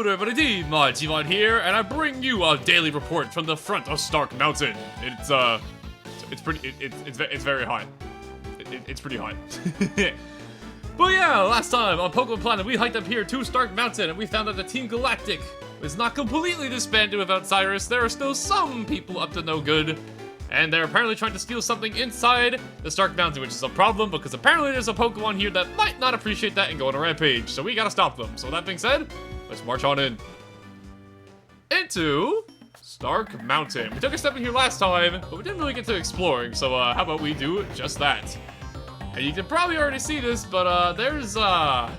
there, everybody, T-Mon here, and I bring you a daily report from the front of Stark Mountain. It's very high. It's pretty high. But yeah, last time on Pokemon Planet, we hiked up here to Stark Mountain, and we found that the Team Galactic was not completely disbanded without Cyrus. There are still some people up to no good, and they're apparently trying to steal something inside the Stark Mountain, which is a problem because apparently there's a Pokemon here that might not appreciate that and go on a rampage. So we gotta stop them. So with that being said, let's march on into Stark Mountain. We took a step in here last time, but we didn't really get to exploring. So how about we do just that? And you can probably already see this, but there's a lot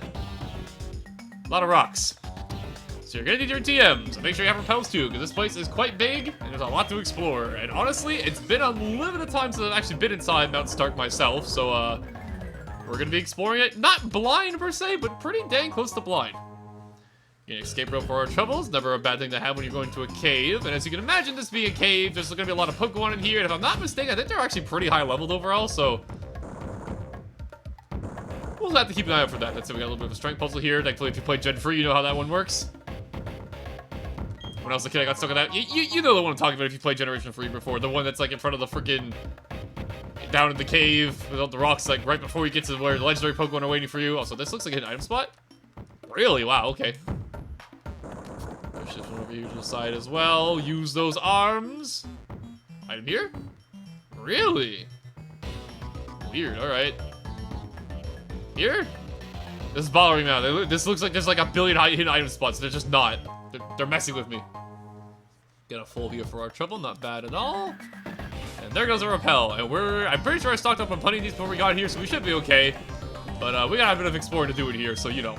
of rocks. So you're gonna need your TMs, so make sure you have repels too, because this place is quite big, and there's a lot to explore. And honestly, it's been a limited time since I've actually been inside Mount Stark myself, so we're gonna be exploring it, not blind per se, but pretty dang close to blind. You can escape rope for our troubles, never a bad thing to have when you're going to a cave. And as you can imagine, this being a cave, there's gonna be a lot of Pokemon in here, and if I'm not mistaken, I think they're actually pretty high leveled overall, so we'll have to keep an eye out for that. That's it, we got a little bit of a strength puzzle here. Thankfully, if you play Gen 3, you know how that one works. When I was a kid, I got stuck on that. You know the one I'm talking about if you played Generation 3 before. The one that's like in front of the freaking down in the cave with all the rocks, like right before you get to where the legendary Pokemon are waiting for you. Also, this looks like an item spot. Really? Wow, okay. Shift one over here to the side as well. Use those arms. Item here? Really? Weird, alright. Here? This is bothering me now. This looks like there's like a billion hidden item spots. They're just not. They're messing with me. Get a full here for our trouble. Not bad at all. And there goes a repel. And I'm pretty sure I stocked up on plenty of these before we got here, so we should be okay. But we gotta have a bit of exploring to do it here, so you know.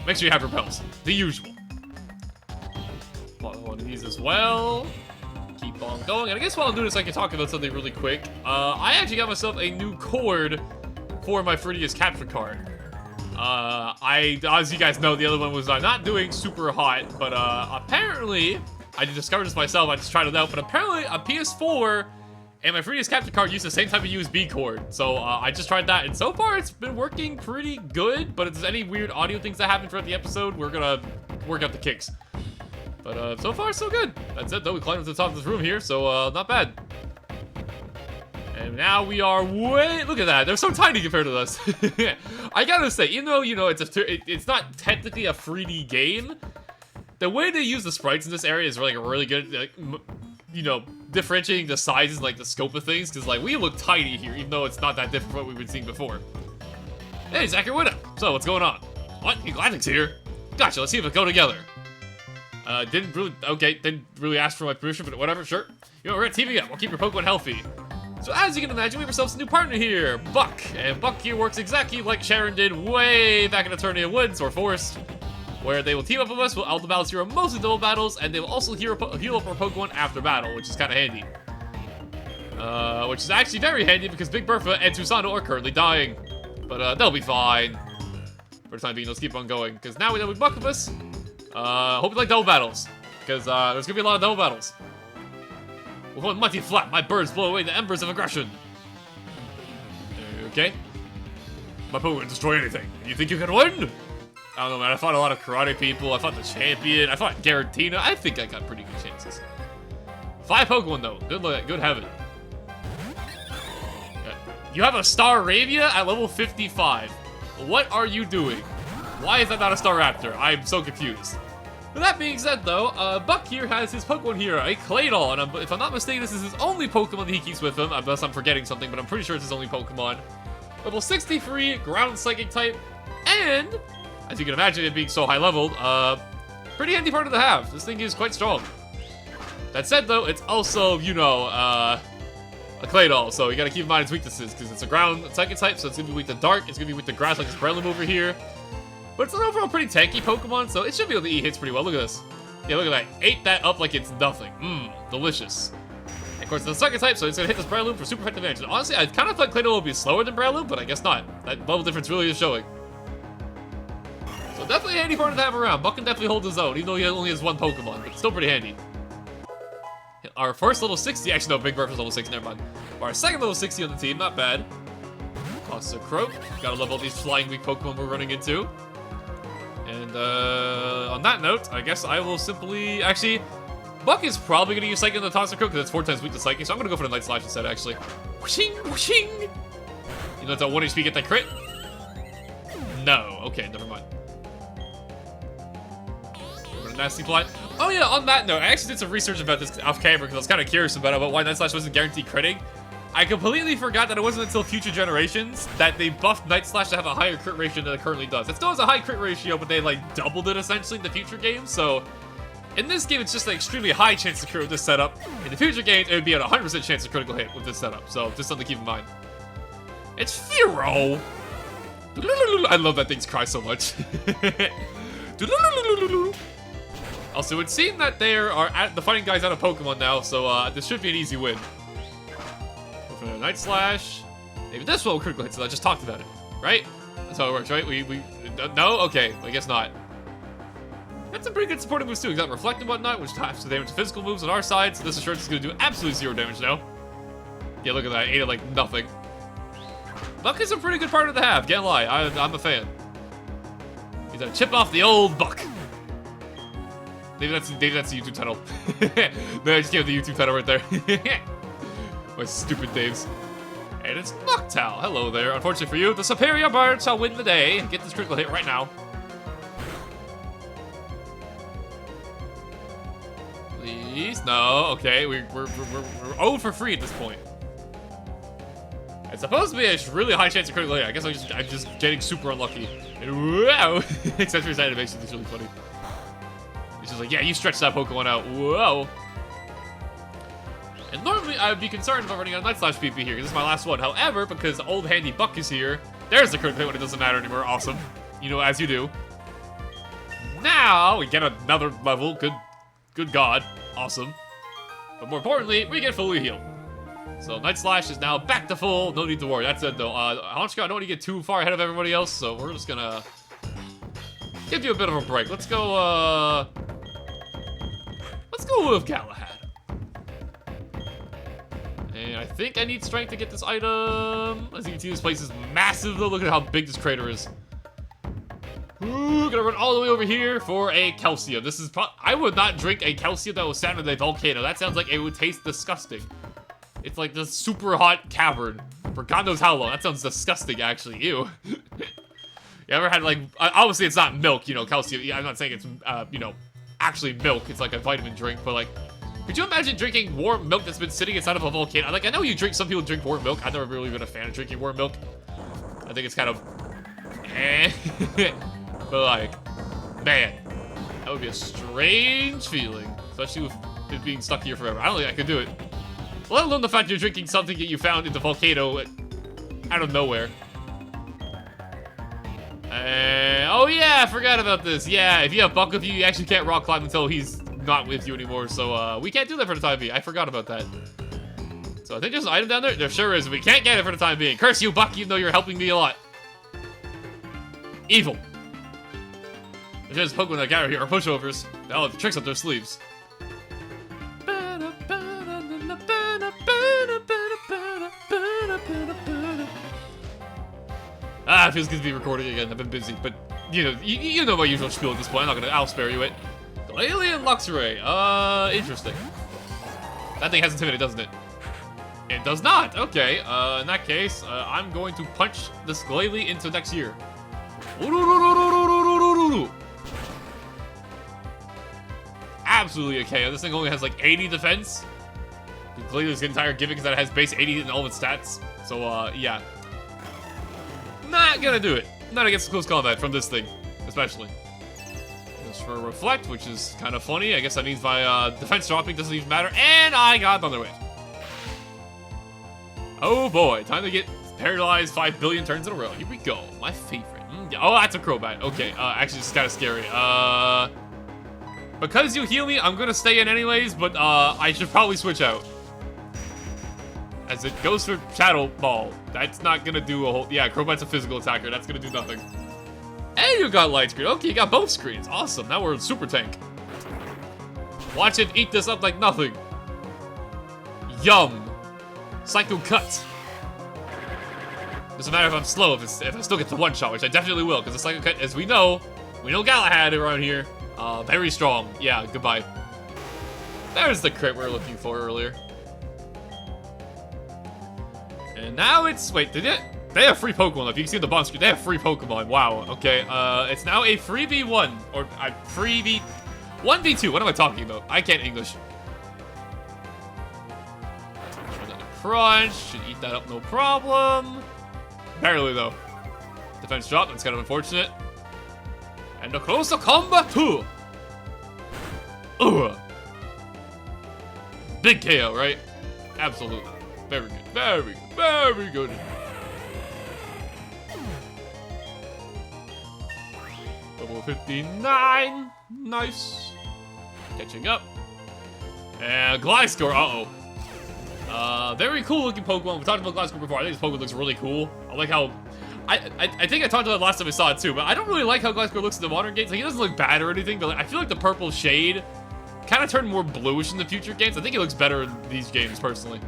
Make sure you have repels. The usual. One of these as well. Keep on going. And I guess while I'm doing this, I can talk about something really quick. I actually got myself a new cord for my Fridius capture card. As you guys know, the other one was not doing super hot, but apparently, I discovered this myself, I just tried it out, but apparently a PS4 and my Fridius capture card use the same type of USB cord, so I just tried that, and so far it's been working pretty good, but if there's any weird audio things that happen throughout the episode, we're gonna work out the kinks. But so far, so good. That's it, though. We climbed to the top of this room here, so not bad. And now we are look at that, they're so tiny compared to this. I gotta say, even though, you know, it's not technically a 3D game, the way they use the sprites in this area is really good, like, you know, differentiating the sizes, like the scope of things, because like we look tiny here, even though it's not that different from what we've been seeing before. Hey, Zachary Widow. So what's going on? What? Galactic's here? Gotcha, let's see if we go together. Didn't really ask for my permission, but whatever, sure. You know, we're at teaming up, we'll keep your Pokemon healthy. So as you can imagine, we have ourselves a new partner here, Buck. And Buck here works exactly like Sharon did way back in Eternia Woods, or Forest, where they will team up with us, we'll auto battle zero mostly double battles, and they will also heal up our Pokemon after battle, which is kind of handy. Which is actually very handy because Big Bertha and Susano are currently dying. But they'll be fine. For the time being, let's keep on going, because now we know we Buck with us. Hope you like double battles, because there's gonna be a lot of double battles. With one mighty flap, my birds blow away the embers of aggression. Okay. My Pokemon can destroy anything. You think you can win? I don't know, man. I fought a lot of karate people. I fought the champion. I fought Garatina. I think I got pretty good chances. 5 Pokemon, though. Good heaven. You have a Staravia at level 55. What are you doing? Why is that not a Staraptor? I'm so confused. With that being said, though, Buck here has his Pokemon here, a Claydol, and if I'm not mistaken, this is his only Pokemon that he keeps with him, unless I'm forgetting something, but I'm pretty sure it's his only Pokemon. Level 63, Ground Psychic type, and, as you can imagine it being so high-leveled, pretty handy partner to have. This thing is quite strong. That said, though, it's also, you know, a Claydol, so you gotta keep in mind its weaknesses, because it's a Ground Psychic type, so it's gonna be weak to Dark, it's gonna be weak to Grass like this Breloom over here. But it's an overall pretty tanky Pokemon, so it should be able to eat hits pretty well. Look at this. Yeah, look at that. Ate that up like it's nothing. Mmm, delicious. And of course, it's a second type, so it's going to hit this Breloom for super effective damage. And honestly, I kind of thought Claydol would be slower than Breloom, but I guess not. That level difference really is showing. So definitely a handy partner to have around. Buck can definitely hold his own, even though he only has 1 Pokemon, but still pretty handy. Our first level 60, actually no, Big Bird was level 60, never mind. Our second level 60 on the team, not bad. Costs a Croak. Gotta love all these flying weak Pokemon we're running into. And on that note, I guess I will simply... Actually, Buck is probably going to use Psychic on the Toxic Crow because it's 4 times weak to Psychic, so I'm going to go for the Night Slash instead, actually. Whooshing, whooshing! You let that 1 HP get that crit? No. Okay, never mind. Nasty plot. Oh yeah, on that note, I actually did some research about this off camera because I was kind of curious about why Night Slash wasn't guaranteed critting. I completely forgot that it wasn't until future generations that they buffed Night Slash to have a higher crit ratio than it currently does. It still has a high crit ratio, but they like doubled it essentially in the future games. So in this game, it's just an extremely high chance to crit with this setup. In the future games, it would be at a 100% chance of critical hit with this setup. So just something to keep in mind. It's Firo. I love that thing's cry so much. Also, it would seem that the fighting guys out of Pokemon now, so this should be an easy win. Go for the Night Slash. Maybe this one will critical hit, so I just talked about it, right? That's how it works, right? No? Okay, I guess not. That's some pretty good supporting moves too. We got Reflect and whatnot, which types the damage to physical moves on our side, so this assurance is going to do absolutely 0 damage now. Yeah, look at that. I ate it like nothing. Buck is a pretty good partner to have, can't lie. I'm a fan. He's gonna chip off the old Buck. Maybe that's the YouTube title. No, I just gave the YouTube title right there. My stupid Daves. And it's Noctowl. Hello there. Unfortunately for you, the superior bird shall win the day. Get this critical hit right now. Please? No. Okay, we're 0 for free at this point. It's supposed to be a really high chance of critical hit. I guess I'm just getting super unlucky. And wow! Accentuate's animation is really funny. He's just like, yeah, you stretch that Pokemon out. Whoa. And normally I would be concerned about running out of Night Slash PP here, because this is my last one. However, because old handy Buck is here, there's the critical hit when it doesn't matter anymore. Awesome. You know, as you do. Now we get another level. Good God. Awesome. But more importantly, we get fully healed. So Night Slash is now back to full. No need to worry. That's it though. Honchka, I don't want to get too far ahead of everybody else, so we're just gonna give you a bit of a break. Let's go with Galahad. And I think I need strength to get this item. As you can see, this place is massive though. Look at how big this crater is. Ooh, gonna run all the way over here for a Calcium. This is I would not drink a Calcium that was found in a volcano. That sounds like it would taste disgusting. It's like this super hot cavern for God knows how long. That sounds disgusting, actually. Ew. You ever had, like, obviously it's not milk, you know, Calcium. I'm not saying it's, you know, actually milk. It's like a vitamin drink, but, like, could you imagine drinking warm milk that's been sitting inside of a volcano? Like, I know some people drink warm milk. I've never really been a fan of drinking warm milk. I think it's kind of, but, like, man, that would be a strange feeling, especially with it being stuck here forever. I don't think I could do it. Let alone the fact you're drinking something that you found in the volcano out of nowhere. Oh yeah, I forgot about this. Yeah, if you have Buck with you, you actually can't rock climb until he's not with you anymore. So we can't do that for the time being. I forgot about that. So I think there's an item down there. There sure is. We can't get it for the time being. Curse you, Buck, even though you're helping me a lot. Evil. There's just Pokemon that gather here are pushovers. They all have tricks up their sleeves. Ah, it feels good to be recording again. I've been busy, but you know, you know my usual spiel at this point. I'll spare you it. Alien Luxray. Interesting. That thing has Intimidate, doesn't it? It does not. Okay. In that case, I'm going to punch this Glalie into next year. Absolutely a KO. This thing only has like 80 defense. Glalie's entire gimmick is that it has base 80 in all of its stats. So, yeah. Not gonna do it. Not against close combat from this thing, especially. As for Reflect, which is kind of funny, I guess that means my defense dropping doesn't even matter, and I got another way. Oh boy, time to get paralyzed 5 billion turns in a row. Here we go, my favorite. Oh, that's a Crobat. Okay, actually, this is kind of scary. Because you heal me, I'm gonna stay in anyways, but I should probably switch out. As it goes for Shadow Ball. That's not gonna do a whole... Yeah, Crobat's a physical attacker. That's gonna do nothing. And you got Light Screen. Okay, you got both screens. Awesome. Now we're Super Tank. Watch it eat this up like nothing. Yum. Psycho Cut. Doesn't matter if I'm slow, if I still get the one-shot, which I definitely will, because the Psycho Cut, as we know, We know Galahad around here. Very strong. Yeah, goodbye. There's the crit we were looking for earlier. And now it's... Wait, did it? They have free Pokemon. If you can see the bottom screen, they have free Pokemon. Wow, okay. It's now a free V1. Or a free V... 1v2. What am I talking about? I can't English. Crunch. Should eat that up, no problem. Barely, though. Defense drop. That's kind of unfortunate. And a closer combat too. Ugh. Big KO, right? Absolutely. Very good. Very good. Very good. Level 59. Nice. Catching up. And Gliscor. Uh-oh. Very cool looking Pokemon. We talked about Gliscor before. I think this Pokemon looks really cool. I like how... I think I talked about it last time I saw it too, but I don't really like how Gliscor looks in the modern games. Like, he doesn't look bad or anything, but like, I feel like the purple shade kind of turned more bluish in the future games. I think it looks better in these games, personally.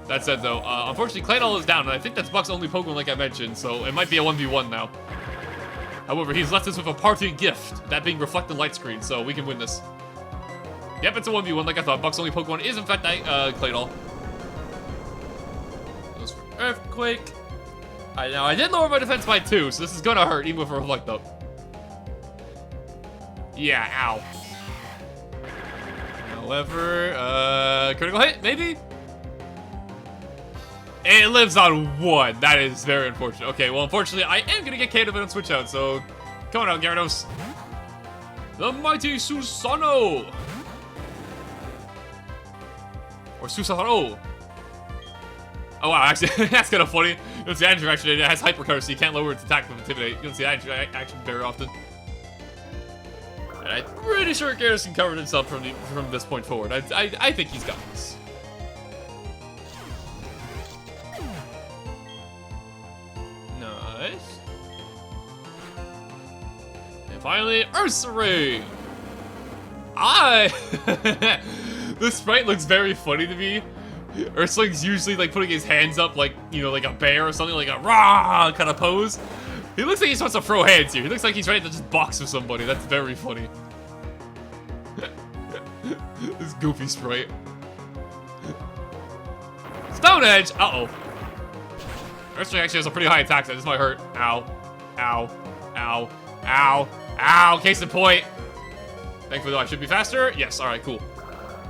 That said, though, unfortunately, Claydol is down, and I think that's Buck's only Pokemon, like I mentioned, so it might be a 1v1 now. However, he's left us with a parting gift, that being Reflected Light Screen, so we can win this. Yep, it's a 1v1 like I thought. Buck's only Pokemon is, in fact, Claydol. Goes for Earthquake. Now, I did lower my defense by 2, so this is gonna hurt, even with a Reflect up. Yeah, ow. However, critical hit, maybe? It lives on 1. That is very unfortunate. Okay, well, unfortunately, I am gonna get KO'd on switch out, so come on out, Gyarados. The mighty Susano! Or Susano. Oh, wow, actually, that's kind of funny. You don't see that interaction. It has Hyper Curse, so you can't lower its attack with Intimidate. You don't see that action very often. And I'm pretty sure Gyarados can cover himself from this point forward. I think he's got this. Nice. And finally, Ursaring! This sprite looks very funny to me. Ursaling's usually like putting his hands up like, you know, like a bear or something, like a rah kind of pose. He looks like he wants to throw hands here. He looks like he's ready to just box with somebody. That's very funny. This goofy sprite. Stone Edge! Uh-oh. Ursaring actually has a pretty high attack, so this might hurt. Ow. Ow. Ow. Ow. Ow. Case in point. Thankfully, though, I should be faster. Yes, alright, cool.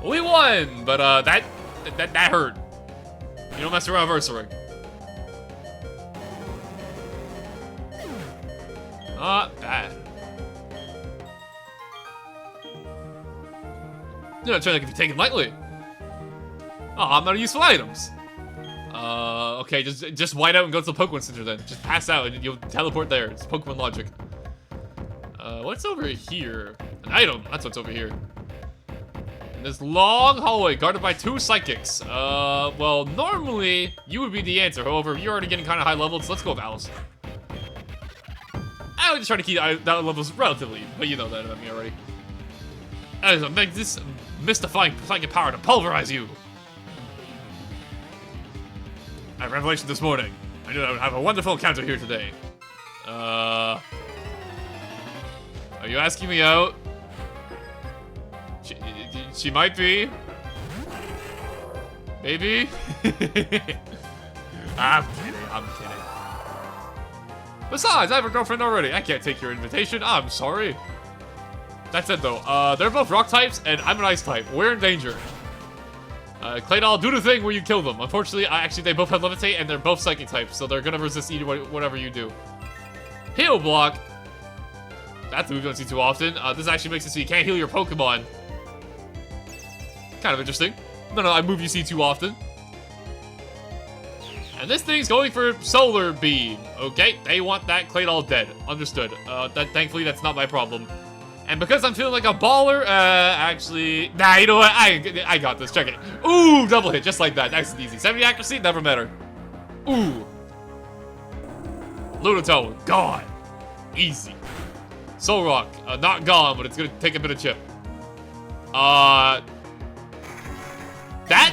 We won! But, that hurt. You don't mess around with Ursaring. Not bad. You're not trying to take it lightly. Oh, I'm out of useful items. Okay, just white out and go to the Pokemon Center then. Just pass out and you'll teleport there. It's Pokemon logic. What's over here? An item. That's what's over here. In this long hallway guarded by 2 psychics. Well, normally you would be the answer. However, you're already getting kind of high leveled, so let's go with Alice. I would just try to keep that levels relatively, but you know that about me already. As I make this mystifying psychic power to pulverize you. I had a revelation this morning. I knew I would have a wonderful encounter here today. Are you asking me out? She might be. Maybe. I'm kidding. Besides, I have a girlfriend already. I can't take your invitation. I'm sorry. That said, though, they're both rock types, and I'm an ice type. We're in danger. Claydol, do the thing where you kill them. Unfortunately, actually, they both have Levitate, and they're both psychic types, so they're gonna resist either whatever you do. Heal block. That's a move you don't see too often. This actually makes it so you can't heal your Pokemon. Kind of interesting. No, I move you see too often. And this thing's going for Solar Beam. Okay, they want that Claydol dead. Understood. Thankfully, that's not my problem. And because I'm feeling like a baller, actually... Nah, you know what? I got this. Check it. Ooh, double hit, just like that. Nice and easy. 70 accuracy, never matter. Ooh. Lunatone, gone. Easy. Soul Rock, not gone, but it's gonna take a bit of chip. That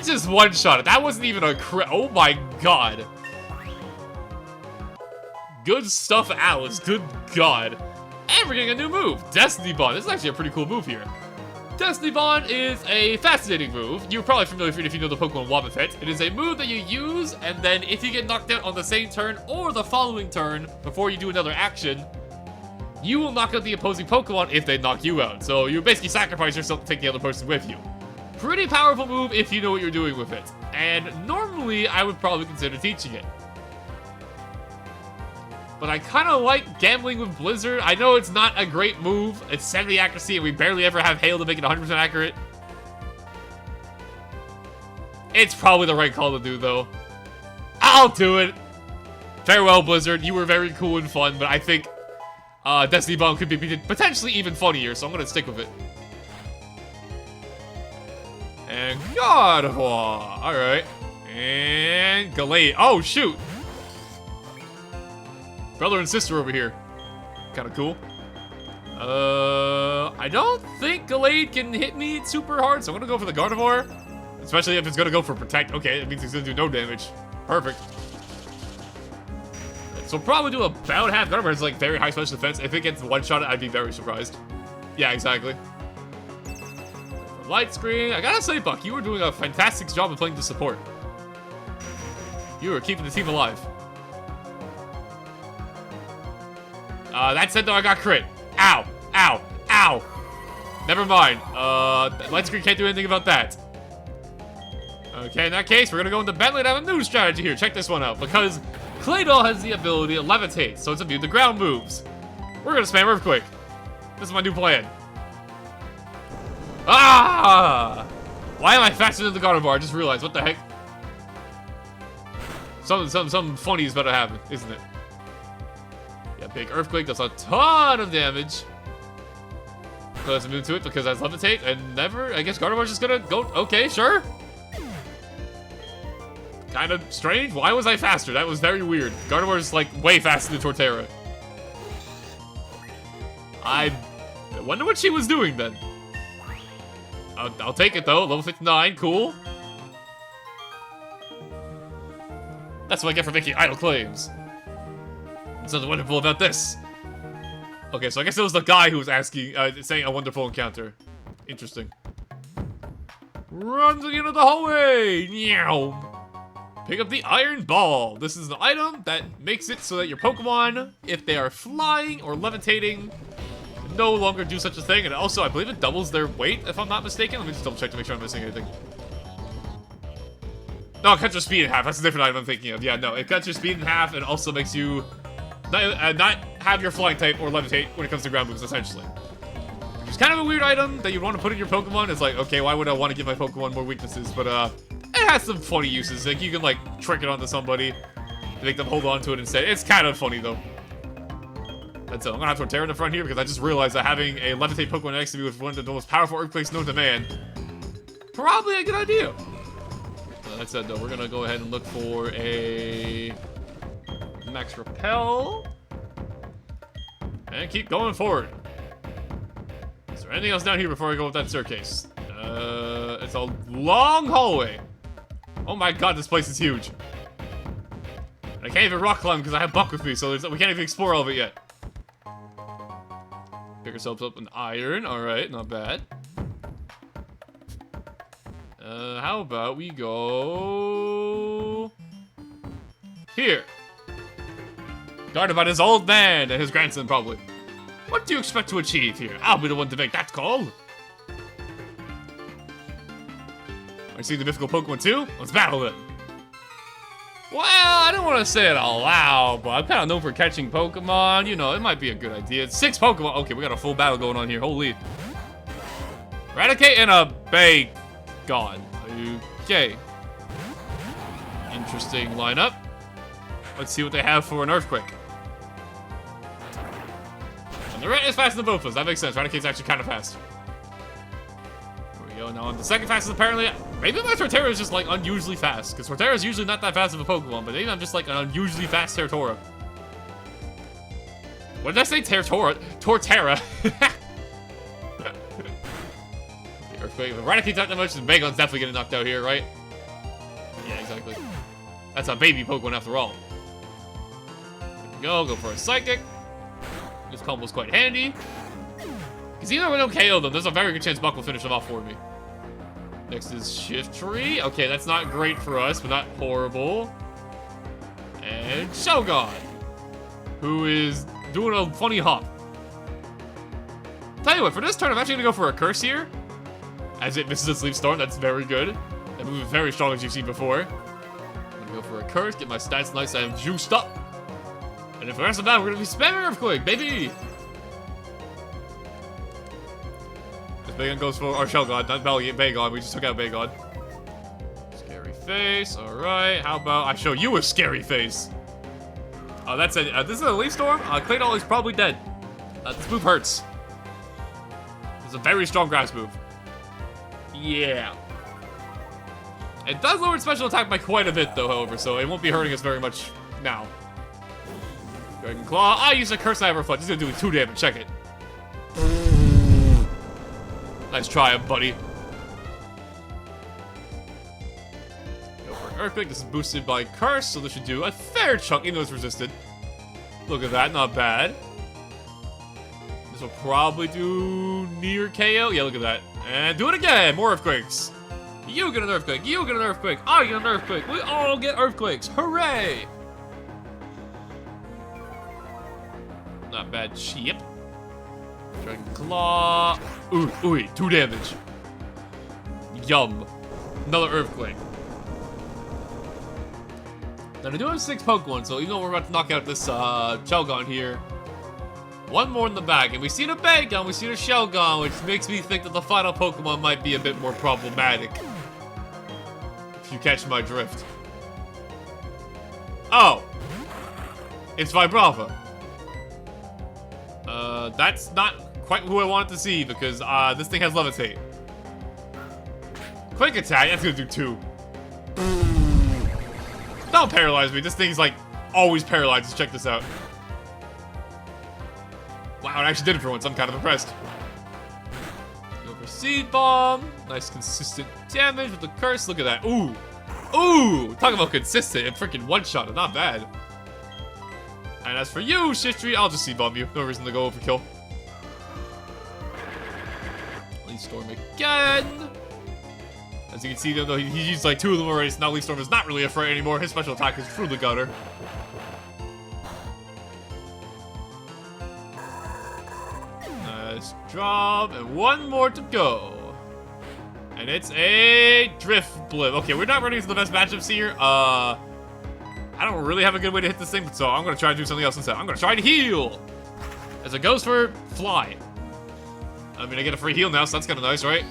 just one-shot it. That wasn't even a crit. Oh my god. Good stuff, Alice. Good god. And we're getting a new move, Destiny Bond. This is actually a pretty cool move here. Destiny Bond is a fascinating move. You're probably familiar with it if you know the Pokemon Wobbuffet. It is a move that you use, and then if you get knocked out on the same turn or the following turn before you do another action, you will knock out the opposing Pokemon if they knock you out. So you basically sacrifice yourself to take the other person with you. Pretty powerful move if you know what you're doing with it. And normally, I would probably consider teaching it. But I kind of like gambling with Blizzard. I know it's not a great move. It's 70 accuracy, and we barely ever have Hail to make it 100% accurate. It's probably the right call to do, though. I'll do it. Farewell, Blizzard. You were very cool and fun, but I think Destiny Bond could be potentially even funnier, so I'm going to stick with it. And God of War. Alright. And Galactic. Oh, shoot. Brother and sister over here. Kind of cool. I don't think Galactic can hit me super hard, so I'm gonna go for the Gardevoir. Especially if it's gonna go for Protect. Okay, it means it's gonna do no damage. Perfect. So probably do about half. Gardevoir is like very high special defense. If it gets one-shot, I'd be very surprised. Yeah, exactly. Light screen. I gotta say, Buck, you were doing a fantastic job of playing the support. You were keeping the team alive. That said, though, I got crit. Ow. Ow. Ow. Never mind. Light screen can't do anything about that. Okay, in that case, we're gonna go into Bentley and have a new strategy here. Check this one out. Because Claydol has the ability to levitate, so it's immune to ground moves. We're gonna spam Earthquake. This is my new plan. Ah! Why am I faster than the Gardevoir? I just realized. What the heck? Something funny is about to happen, isn't it? Yeah, big Earthquake does a ton of damage. So let's move to it because I levitate and never. I guess Gardevoir's just gonna go. Okay, sure. Kind of strange. Why was I faster? That was very weird. Gardevoir's like way faster than Torterra. I wonder what she was doing then. I'll take it though. Level 59, cool. That's what I get for making idle claims. There's something wonderful about this. Okay, so I guess it was the guy who was asking, saying a wonderful encounter. Interesting. Run to the end of the hallway! Meow. Pick up the Iron Ball. This is an item that makes it so that your Pokemon, if they are flying or levitating, no longer do such a thing. And also, I believe it doubles their weight, if I'm not mistaken. Let me just double check to make sure I'm missing anything. No, it cuts your speed in half. That's a different item I'm thinking of. Yeah, no, it cuts your speed in half and also makes you not have your flying type or levitate when it comes to ground moves, essentially. It's kind of a weird item that you'd want to put in your Pokemon. It's like, okay, why would I want to give my Pokemon more weaknesses? But, it has some funny uses. Like, you can, like, trick it onto somebody to make them hold on to it instead. It's kind of funny, though. That's it. I'm gonna have Torterra in the front here because I just realized that having a levitate Pokemon next to me with one of the most powerful Earthquakes known to man, probably a good idea. That said, though, we're gonna go ahead and look for a Max Repel. And keep going forward. Is there anything else down here before I go with that staircase? It's a long hallway. Oh my god, this place is huge. I can't even rock climb because I have Buck with me, so we can't even explore all of it yet. Pick ourselves up an iron. Alright, not bad. How about we go here? Guarded by this old man and his grandson, probably. What do you expect to achieve here? I'll be the one to make that call. Are you seeing the mythical Pokemon too? Let's battle it. Well, I don't want to say it out loud, but I'm kind of known for catching Pokemon. You know, it might be a good idea. It's 6 Pokemon. Okay, we got a full battle going on here. Holy. Eradicate and a Bagon. Okay. Interesting lineup. Let's see what they have for an Earthquake. And the red is faster than both of us. That makes sense. Eradicate's actually kind of fast. Here we go. Now on the second fastest, apparently. Maybe my Torterra is just like unusually fast. Because Torterra is usually not that fast of a Pokemon. But maybe I'm just like an unusually fast Torterra. What did I say? Torterra. Earthquake. If Eradicate's not that much, then Bagon's definitely getting knocked out here, right? Yeah, exactly. That's a baby Pokemon after all. Here we go for a Psychic. This combo's quite handy. Because even though we don't KO them, there's a very good chance Buck will finish them off for me. Next is Shiftry. Okay, that's not great for us, but not horrible. And Shogun, who is doing a funny hop. Tell you what, for this turn, I'm actually going to go for a Curse here. As it misses a Sleep Storm, that's very good. That move is very strong, as you've seen before. I'm going to go for a Curse, get my stats nice and juiced up. And for the rest of that, we're going to be spamming Earthquake, baby! This Bagon goes for our Shell God, not Bagon. We just took out Bagon. Scary face, alright. How about I show you a scary face? That's it. This is a Leaf Storm. Claydol is probably dead. This move hurts. It's a very strong grass move. Yeah. It does lower its special attack by quite a bit, though, however, so it won't be hurting us very much now. Dragon Claw. I use a Curse and I have Reflect. He's gonna do 2 damage. Check it. Nice try, buddy. Go for Earthquake. This is boosted by Curse, so this should do a fair chunk, even though it's resisted. Look at that. Not bad. This will probably do near KO. Yeah, look at that. And do it again. More Earthquakes. You get an Earthquake. You get an Earthquake. I get an Earthquake. We all get Earthquakes. Hooray! Not bad. Cheap. Dragon Claw. Ooh, ooh, 2 damage. Yum. Another Earthquake. Now, I do have 6 Pokemon, so even though we're about to knock out this Shelgon here, 1 more in the bag, and we see the Bagon, we see the Shelgon, which makes me think that the final Pokemon might be a bit more problematic. If you catch my drift. Oh! It's Vibrava. That's not quite who I wanted to see, because this thing has Levitate. Quick Attack, that's gonna do 2. Don't paralyze me, this thing's like always paralyzed. Let's check this out. Wow, it actually did it for once. I'm kind of impressed. Go for Seed Bomb. Nice consistent damage with the Curse. Look at that. Ooh. Ooh. Talk about consistent and freaking one-shot. Not bad. And as for you, Shiftry, I'll just Seed Bomb you. No reason to go overkill. Leaf Storm again. As you can see, though, he used like 2 of them already, so now Leaf Storm is not really a threat anymore. His special attack is through the gutter. Nice job, and 1 more to go. And it's a Drift Blip. Okay, we're not running into the best matchups here. I don't really have a good way to hit this thing, so I'm gonna try to do something else instead. I'm gonna try to heal! As it goes for Fly. I mean, I get a free heal now, so that's kinda nice, right?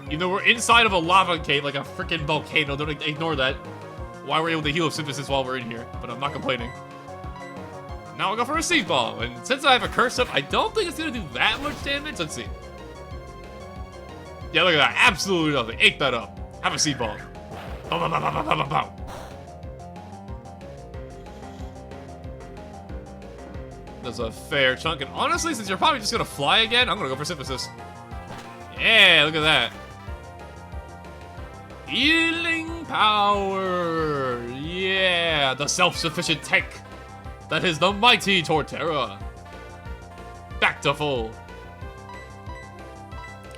Even though we're inside of a lava cave, like a freaking volcano, don't ignore that. Why we're able to heal Synthesis while we're in here, but I'm not complaining. Now I'll go for a Seed Bomb, and since I have a Curse up, I don't think it's gonna do that much damage. Let's see. Yeah, look at that. Absolutely nothing. Ate that up. Have a Seed Bomb. Bow, bow, bow, bow, bow, bow, bow. That's a fair chunk, and honestly, since you're probably just gonna fly again, I'm gonna go for Synthesis. Yeah, look at that. Healing power! Yeah, the self-sufficient tech that is the mighty Torterra. Back to full.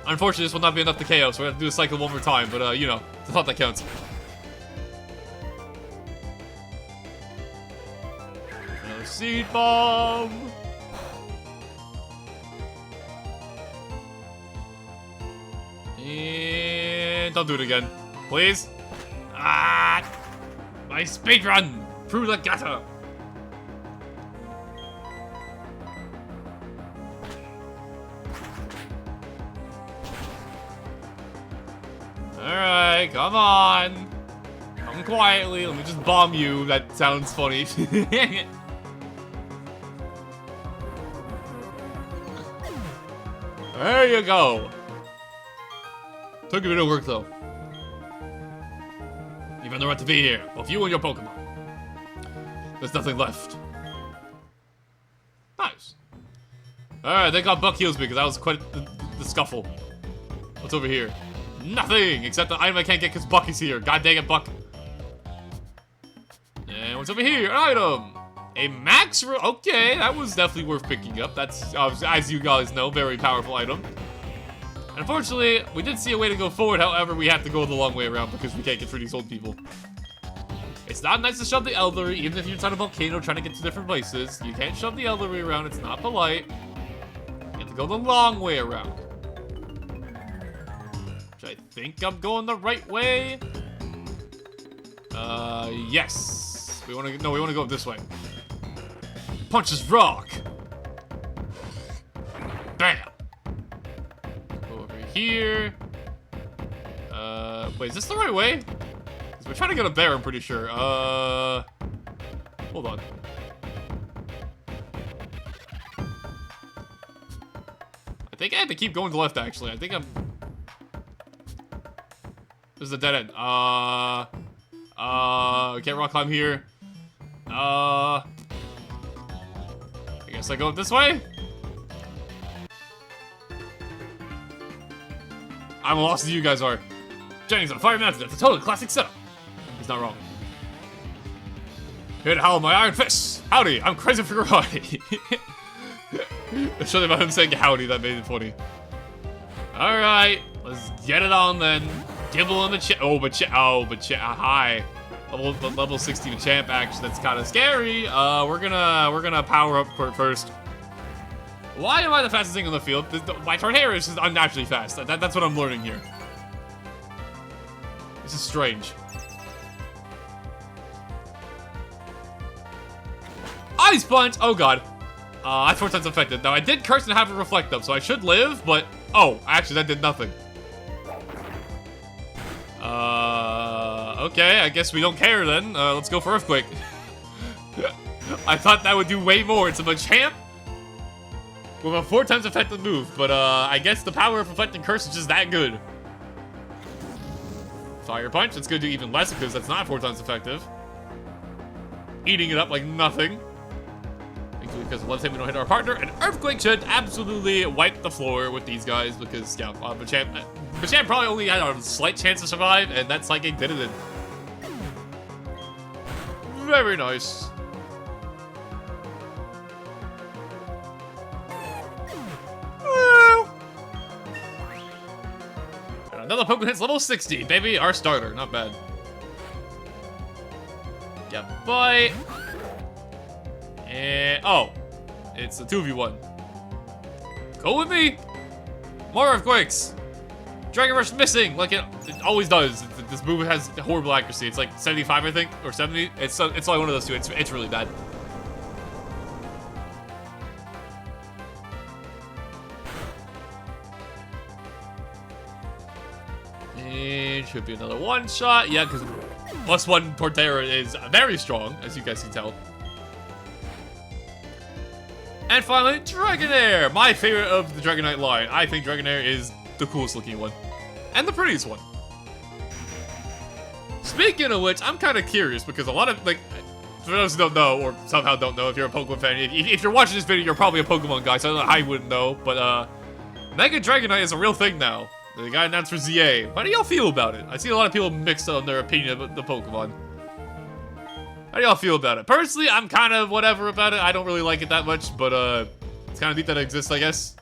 Unfortunately, this will not be enough to KO, so we're gonna have to do the cycle 1 more time, but you know, the thought that counts. Another Seed Bomb. And don't do it again. Please? Ah! My speed run through the gutter! Alright, come on! Come quietly, let me just bomb you. That sounds funny. There you go! Took a bit of work though. You've earned the right to be here, both you and your Pokemon. There's nothing left. Nice. Alright, thank God Buck heals me because that was quite the scuffle. What's over here? Nothing! Except the item I can't get because Buck is here. God dang it, Buck. And what's over here? An item! A max okay, that was definitely worth picking up. That's, as you guys know, very powerful item. Unfortunately, we did see a way to go forward, however, we have to go the long way around because we can't get through these old people. It's not nice to shove the elderly, even if you're inside a volcano trying to get to different places. You can't shove the elderly around, it's not polite. You have to go the long way around. Which I think I'm going the right way. Yes. We want to go this way. Punches rock. Bam. Go over here. Wait, is this the right way? We're trying to get up there, I'm pretty sure. Hold on. I think I have to keep going to the left, actually. I think I'm... This is a dead end. Can't rock climb here. I guess I go this way? I'm lost as you guys are. Jennings on Fire Mountain, that's a totally classic setup. He's not wrong. Here to howl my iron fists. Howdy, I'm crazy for karate. There's something about him saying howdy that made it funny. Alright, let's get it on then. Gibble in the chat. Hi. Level 16 champ, actually, that's kind of scary. We're gonna power up first. Why am I the fastest thing on the field? My Torterra is just unnaturally fast. That's what I'm learning here. This is strange. Ice Punch! Oh god. That's 4 times affected. Now, I did curse and have it reflect up, so I should live, but... Oh, actually, that did nothing. Okay, I guess we don't care then. Let's go for Earthquake. I thought that would do way more. It's a champ with a 4 times effective move, but I guess the power of Reflecting Curse is just that good. Fire Punch, it's gonna do even less because that's not 4 times effective. Eating it up like nothing. Thankfully, because of left hand we don't hit our partner. And Earthquake should absolutely wipe the floor with these guys because, yeah, Machamp probably only had a slight chance to survive, and that Psychic did it in. Very nice. Another Pokemon hits level 60, baby. Our starter, not bad. Yeah, bye. And oh, it's a 2v1. Go with me. More Earthquakes. Dragon Rush missing, like it always does. This move has horrible accuracy. It's like 75, I think, or 70. It's like one of those two. It's really bad. And should be another one shot. Yeah, because +1 Torterra is very strong, as you guys can tell. And finally, Dragonair! My favorite of the Dragonite line. I think Dragonair is the coolest looking one. And the prettiest one. Speaking of which, I'm kind of curious because a lot of, like, for those who don't know, or somehow don't know, if you're a Pokemon fan, if you're watching this video, you're probably a Pokemon guy, so I don't know how you wouldn't know, but, Mega Dragonite is a real thing now. They got announced for ZA. How do y'all feel about it? I see a lot of people mixed on their opinion about the Pokemon. How do y'all feel about it? Personally, I'm kind of whatever about it. I don't really like it that much, but, it's kind of neat that it exists, I guess.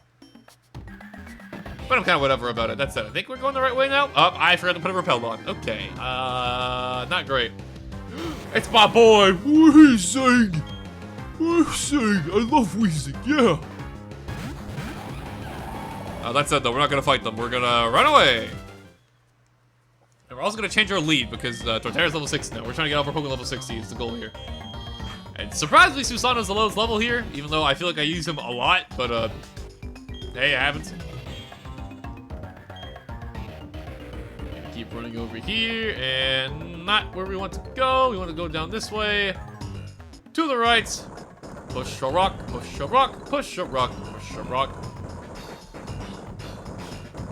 But I'm kind of whatever about it. That's it. I think we're going the right way now. Oh, I forgot to put a repel on. Okay. Not great. It's my boy, Weezing. Weezing. I love Weezing. Yeah. That's it, though. We're not going to fight them. We're going to run away. And we're also going to change our lead because Torterra's level 60 now. We're trying to get over Pokemon level 60 is the goal here. And surprisingly, Susano's the lowest level here, even though I feel like I use him a lot. But, hey, it happens. Keep running over here, and not where we want to go. We want to go down this way. To the right. Push a rock, push a rock, push a rock, push a rock.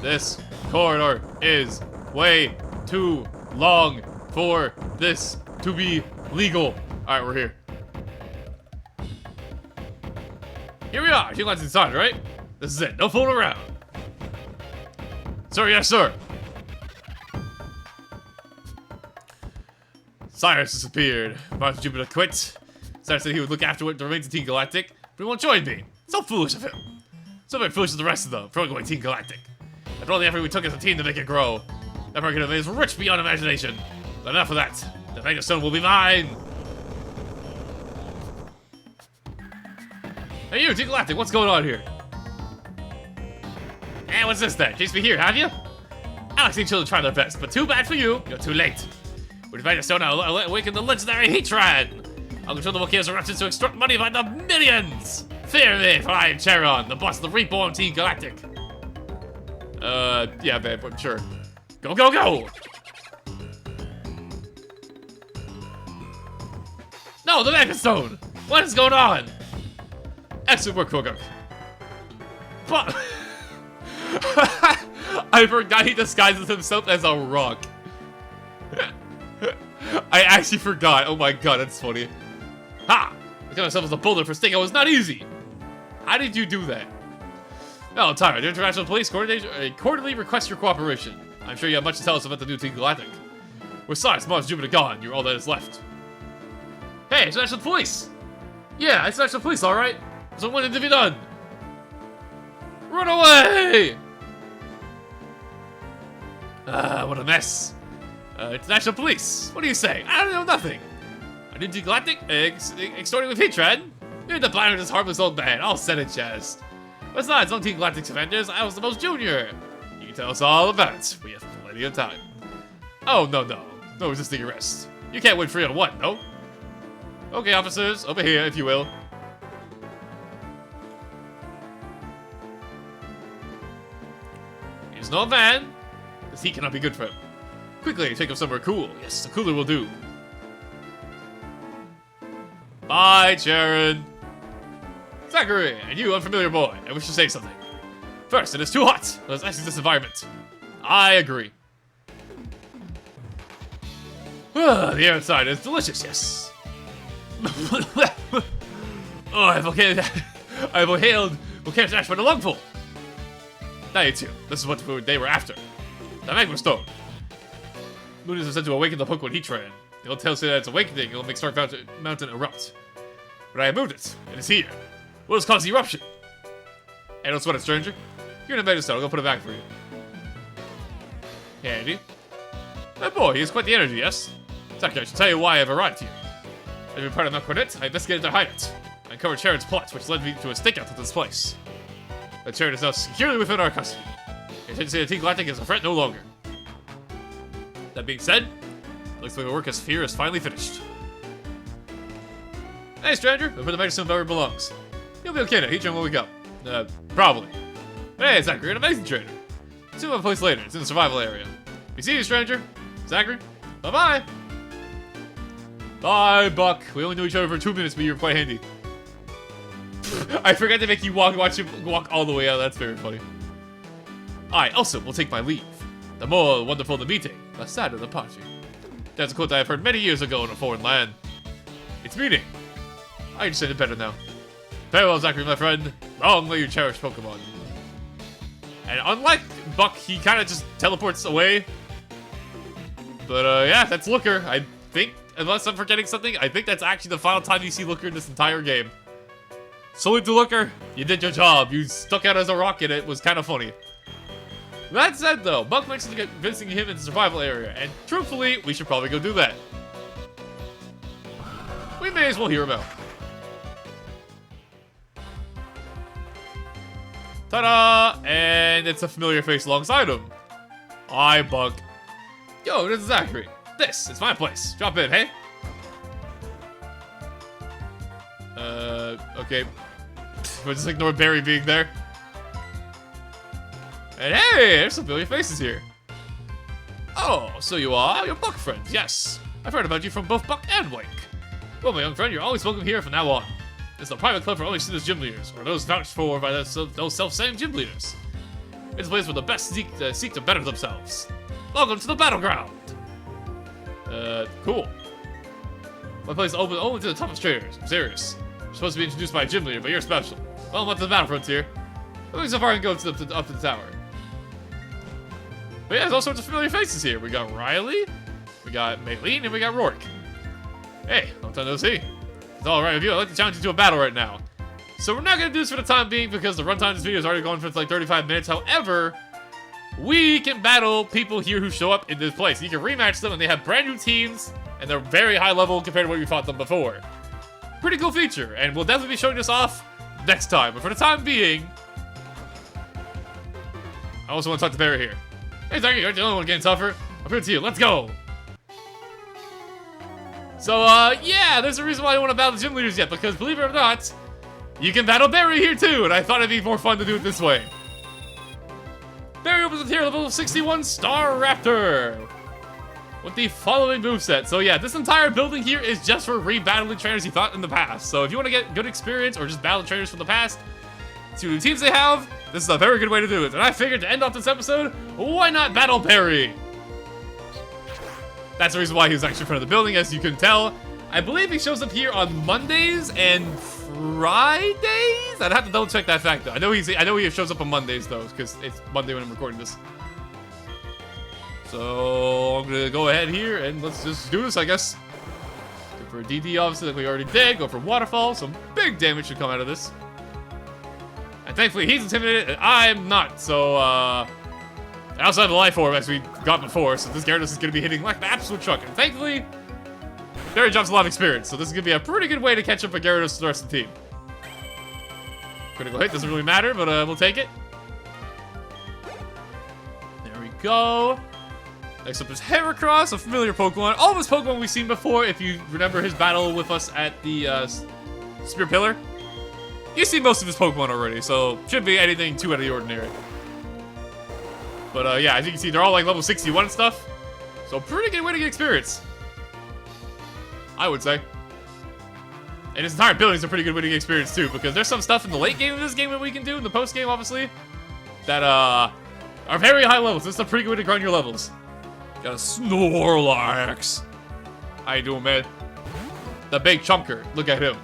This corridor is way too long for this to be legal. Alright, we're here. Here we are. She lets inside, right? This is it. No fooling around. Sir, yes, sir. Cyrus disappeared. Martha Jupiter quit. Sarah said he would look after the remains of Team Galactic, but he won't join me. So foolish of him. So very foolish of the rest of them, throwing away Team Galactic. After all the effort we took as a team to make it grow, that American is rich beyond imagination. But enough of that. The Magnet Stone will be mine. Hey you, Team Galactic, what's going on here? Hey, what's this then? Chase me here, have you? Alex and children try their best, but too bad for you. You're too late. With the Magnet Stone, I'll awaken the legendary Heatran. I'll control the volcano's eruptions to extort money by the millions. Fear me, for I am Charon, the boss of the reborn Team Galactic. Yeah, babe, I'm sure. Go, go, go! No, the Magnet Stone! What is going on? Excellent work, Kogok. But I forgot he disguises himself as a rock. I actually forgot. Oh my god, that's funny. Ha! I got myself as a boulder for Stingo was not easy. How did you do that? Oh, Tyra, the International Police quarterly request your cooperation. I'm sure you have much to tell us about the new Team Galactic. With Sonic, Mars, Jupiter gone, you're all that is left. Hey, International Police! Yeah, it's International Police, alright? So what did to be done? Run away! What a mess. International Police, what do you say? I don't know nothing. A new Team Galactic extorting with Heatran? You're the blind of this harmless old man, all said and jazzed. Besides, on Team Galactic's Avengers, I was the most junior. You can tell us all about it. We have plenty of time. Oh, no. No resisting arrest. You can't win 3-on-1, no? Okay, officers, over here, if you will. He's no man. This heat cannot be good for him. Quickly, take him somewhere cool. Yes, the cooler will do. Bye, Sharon. Zachary, and you unfamiliar boy, I wish to say something. First, it is too hot. Let's exit this environment. I agree. The air outside is delicious, yes. Oh, I've inhaled volcanic ash for the lungful. Now you two, this is what they were after. The Magma Stone. Moonies are said to awaken the Pokemon Heatran. The old tales say that its awakening will make Stark Mountain erupt. But I have moved it. It is here. What has caused the eruption? Hey, don't sweat it, stranger. You're in a Magma Stone. I'll go put it back for you. Handy. That boy, he has quite the energy, yes? Zachary, I should tell you why I have arrived here. I've been part of Mount Cornet. I investigated their hideout. I uncovered Sharon's plot, which led me to a stakeout of this place. That Sharon is now securely within our custody. I should say that Team Galactic is a threat no longer. That being said, looks like the work as Fear is finally finished. Hey, stranger, I'll put the Magnet Stone where it belongs. You'll be okay now. Heatran, where we go? Probably. Hey, Zachary, you're an amazing trainer. See you at my place later. It's in the survival area. We see you, stranger. Zachary, bye-bye. Bye, Buck. We only knew each other for 2 minutes, but you were quite handy. I forgot to make you watch you walk all the way out. That's very funny. I also will take my leave. The more wonderful the meeting, the sadder the party. That's a quote I have heard many years ago in a foreign land. Its meaning. I understand it better now. Farewell, Zachary, my friend. Long may you cherish Pokemon. And unlike Buck, he kind of just teleports away. But yeah, that's Looker. I think, unless I'm forgetting something, I think that's actually the final time you see Looker in this entire game. Salute to Looker. You did your job. You stuck out as a rock and it was kind of funny. That said, though, Buck mentioned convincing him in the survival area, and truthfully, we should probably go do that. We may as well hear him out. Ta-da! And it's a familiar face alongside him. Hi, Buck. Yo, this is Zachary. This is my place. Drop in, hey? Okay. We'll just ignore Barry being there. And hey, there's some familiar faces here. Oh, so you are? You're Buck friends, yes. I've heard about you from both Buck and Wink. Well, my young friend, you're always welcome here from now on. It's a private club for only students gym leaders, or those vouched for by those self-same gym leaders. It's a place where the best seek to better themselves. Welcome to the battleground. Cool. My place is open only to the toughest trainers. I'm serious. You're supposed to be introduced by a gym leader, but you're special. Well, I'm up to the battlefront here. Moving so far I can go up to the tower. But yeah, there's all sorts of familiar faces here. We got Riley, we got Maylene, and we got Rourke. Hey, long time no see. It's alright with you. I'd like to challenge you to a battle right now. So we're not going to do this for the time being because the runtime of this video is already going for like 35 minutes. However, we can battle people here who show up in this place. You can rematch them and they have brand new teams and they're very high level compared to what we fought them before. Pretty cool feature, and we'll definitely be showing this off next time. But for the time being, I also want to talk to Barry here. Hey, Zach, you're the only one getting tougher. I'm here to you. Let's go. So, yeah, there's a reason why I don't want to battle the gym leaders yet, because believe it or not, you can battle Barry here too, and I thought it'd be more fun to do it this way. Barry opens with here, level 61 Star Raptor with the following moveset. So yeah, this entire building here is just for rebattling trainers you fought in the past. So if you want to get good experience or just battle trainers from the past, see what teams they have, this is a very good way to do it. And I figured to end off this episode, why not battle Barry? That's the reason why he was actually in front of the building, as you can tell. I believe he shows up here on Mondays and Fridays? I'd have to double check that fact though. I know he shows up on Mondays though, because it's Monday when I'm recording this. So I'm gonna go ahead here and let's just do this, I guess. Go for a DD, obviously, like we already did. Go for Waterfall. Some big damage should come out of this. And thankfully he's intimidated and I'm not. So I also have the life orb as we got before, so this Gyarados is gonna be hitting like an absolute truck. And thankfully, Barry Jump's a lot of experience, so this is gonna be a pretty good way to catch up with Gyarados to the rest of the team. Critical hit doesn't really matter, but we'll take it. There we go. Next up is Heracross, a familiar Pokemon. All of his Pokemon we've seen before, if you remember his battle with us at the Spear Pillar. You've seen most of his Pokemon already, so shouldn't be anything too out of the ordinary. But yeah, as you can see, they're all like level 61 and stuff. So pretty good way to get experience, I would say. And his entire building is a pretty good way to get experience too, because there's some stuff in the late game of this game that we can do, in the post game obviously, that are very high levels. This is a pretty good way to grind your levels. Got a Snorlax. How you doing, man? The big chunker. Look at him.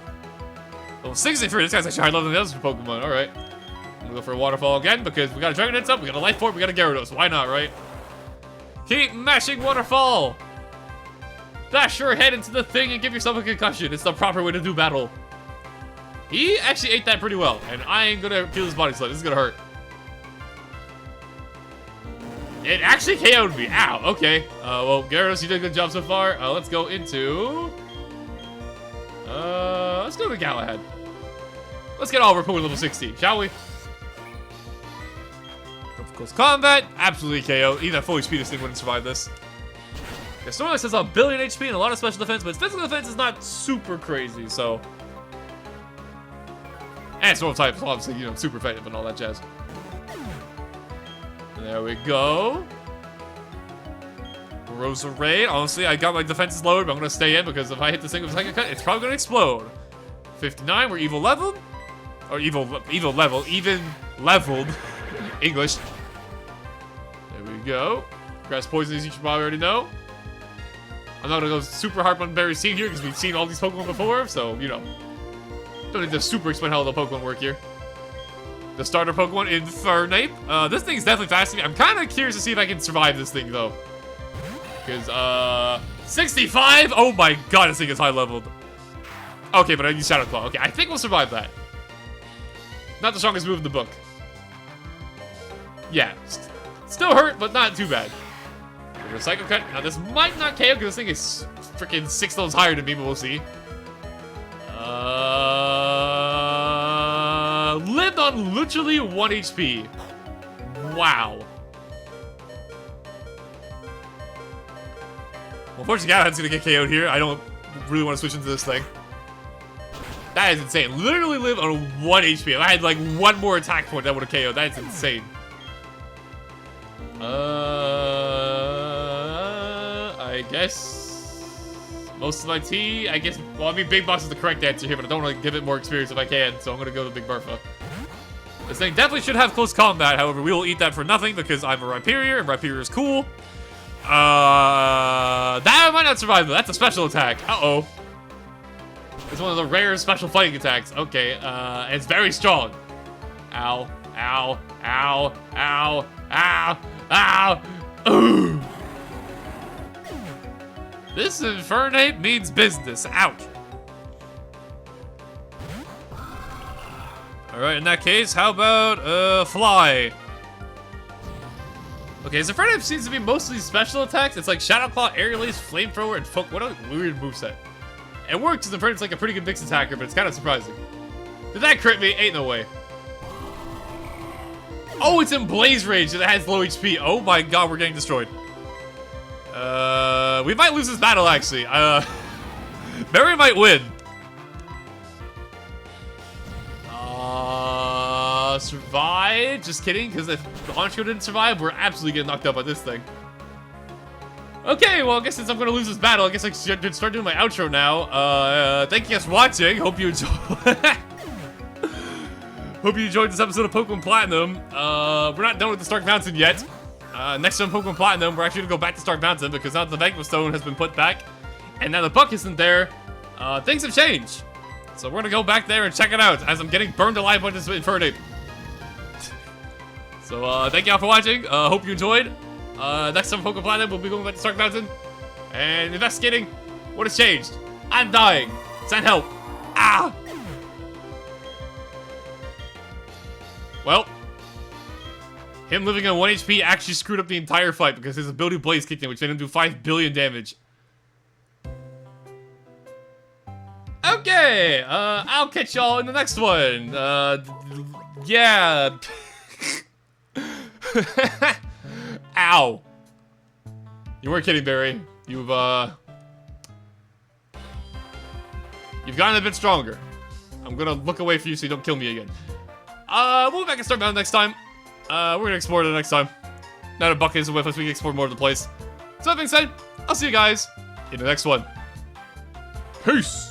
Level 63. This guy's actually higher level than the other Pokemon. Alright. I'm gonna go for a Waterfall again because we got a Dragon Dance up, we got a Life Orb, we got a Gyarados. Why not, right? Keep mashing Waterfall. Dash your head into the thing and give yourself a concussion. It's the proper way to do battle. He actually ate that pretty well, and I ain't gonna kill his body slam. This is gonna hurt. It actually KO'd me. Ow, okay. Well, Gyarados, you did a good job so far. Let's go into... let's go to Galahad. Let's get all of our Pokemon level 60, shall we? Go for close combat. Absolutely KO. Even at full HP, this thing wouldn't survive this. Yeah, Snorlax has a billion HP and a lot of special defense, but its physical defense is not super crazy, so... And its normal type is obviously, you know, super effective and all that jazz. There we go. Roserade. Honestly, I got my defenses lowered, but I'm gonna stay in because if I hit this thing with a second cut, it's probably gonna explode. 59, we're evil leveled. Or even leveled. English. There we go. Grass poison, as you should probably already know. I'm not gonna go super hard on Barry's team here because we've seen all these Pokemon before, so, you know. Don't need to super explain how the Pokemon work here. The starter Pokemon, Infernape. This thing's definitely fast to me. I'm kind of curious to see if I can survive this thing, though. Because, 65? Oh my god, this thing is high leveled. Okay, but I use Shadow Claw. Okay, I think we'll survive that. Not the strongest move in the book. Yeah, still hurt, but not too bad. Psycho Cut. Now, this might not KO because this thing is freaking 6 levels higher than me, but we'll see. Lived on literally 1 HP. Wow. Well, unfortunately, Galahad's gonna get KO'd here. I don't really want to switch into this thing. That is insane. Literally live on 1 HP. If I had like 1 more attack point, that would have KO'd. That is insane. I guess most of my tea. I guess. Well, I mean, Big Boss is the correct answer here, but I don't want to give it more experience if I can, so I'm gonna go to Big Bertha. This thing definitely should have close combat. However, we will eat that for nothing because I'm a Rhyperior, and Rhyperior is cool. That might not survive though. That's a special attack. Uh-oh. It's one of the rare special fighting attacks. Okay, and it's very strong. Ow, ow, ow, ow, ow, ow. Ooh. This Infernape means business. Ouch. Alright, in that case, how about, fly? Okay, so Infernape seems to be mostly special attacks. It's like Shadow Claw, Aerial Ace, Flamethrower, and what a weird moveset. It works because Infernape's like a pretty good mixed attacker, but it's kind of surprising. Did that crit me? Ain't no way. Oh, it's in Blaze Rage and it has low HP. Oh my god, we're getting destroyed. We might lose this battle, actually. Barry might win. Survive? Just kidding, because if Honcho didn't survive, we're absolutely getting knocked out by this thing. Okay, well, I guess since I'm gonna lose this battle, I guess I should start doing my outro now. Thank you guys for watching. Hope you enjoyed. Hope you enjoyed this episode of Pokemon Platinum. We're not done with the Stark Mountain yet. Next time Pokemon Platinum, we're actually gonna go back to Stark Mountain because now the Magma Stone has been put back, and now the Buck isn't there. Things have changed. So we're gonna go back there and check it out as I'm getting burned alive by this Infernape. So, thank y'all for watching. Hope you enjoyed. Next time Pokemon Platinum, we'll be going back to Stark Mountain and investigating what has changed. I'm dying. Send help. Ah! Well, him living on 1 HP actually screwed up the entire fight because his ability Blaze kicked in, which made him do 5 billion damage. Okay, I'll catch y'all in the next one. Yeah. Ow. You weren't kidding, Barry. You've gotten a bit stronger. I'm gonna look away from you so you don't kill me again. We'll be back and start Mountain next time. We're gonna explore it next time. Now that Buck isn't with us, we can explore more of the place. So that being said, I'll see you guys in the next one. Peace!